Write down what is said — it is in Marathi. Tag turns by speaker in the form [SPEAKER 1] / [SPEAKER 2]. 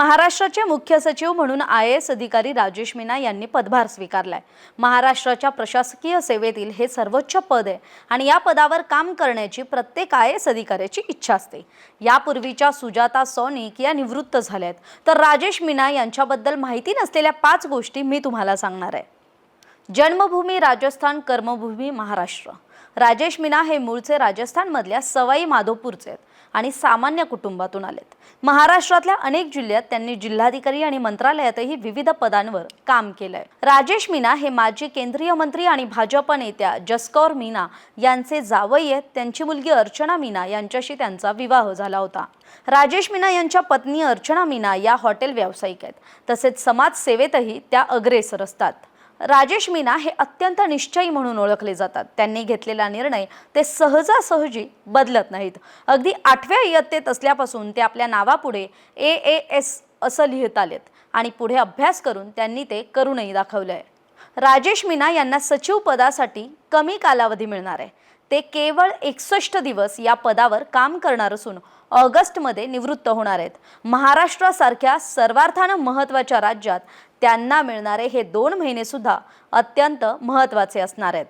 [SPEAKER 1] महाराष्ट्राचे मुख्य सचिव म्हणून IAS अधिकारी राजेश मीना यांनी पदभार स्वीकारलाय। महाराष्ट्राच्या प्रशासकीय सेवेतील हे सर्वोच्च पद आहे आणि या पदावर काम करण्याची प्रत्येक IAS अधिकाऱ्याची इच्छा असते। यापूर्वीच्या सुजाता सौनिक या निवृत्त झाल्यात, तर राजेश मीना यांच्याबद्दल माहिती नसलेल्या 5 गोष्टी मी तुम्हाला सांगणार आहे। जन्मभूमी राजस्थान, कर्मभूमी महाराष्ट्र। राजेश मीना हे मूळचे राजस्थानमधल्या सवाई माधोपूरचे आणि सामान्य कुटुंबातून आलेत। महाराष्ट्रातल्या अनेक जिल्ह्यात त्यांनी जिल्हाधिकारी आणि मंत्रालयातही विविध पदांवर काम केलंय। राजेश मीना हे माजी केंद्रीय मंत्री आणि भाजप नेत्या जसकौर मीना यांचे जावई आहेत। त्यांची मुलगी अर्चना मीना यांच्याशी त्यांचा विवाह झाला होता। राजेश मीना यांच्या पत्नी अर्चना मीना या हॉटेल व्यावसायिक आहेत, तसेच समाजसेवेतही त्या अग्रेसर असतात। राजेश मीना हे अत्यंत निश्चयी म्हणून ओळखले जातात। त्यांनी घेतलेला निर्णय ते सहजासहजी बदलत नाहीत। अगदी 8व्या इयत्तेत असल्यापासून ते आपल्या नावापुढे AAS असं लिहित आलेत आणि पुढे अभ्यास करून त्यांनी ते करूनही दाखवलंय। राजेश मीना यांना सचिव पदासाठी कमी कालावधी मिळणार आहे। ते केवळ 61 दिवस या पदावर काम करणार असून ऑगस्टमध्ये निवृत्त होणार आहेत। महाराष्ट्रासारख्या सर्वार्थानं महत्त्वाच्या राज्यात त्यांना मिळणारे हे 2 महिने सुद्धा अत्यंत महत्त्वाचे असणार आहेत।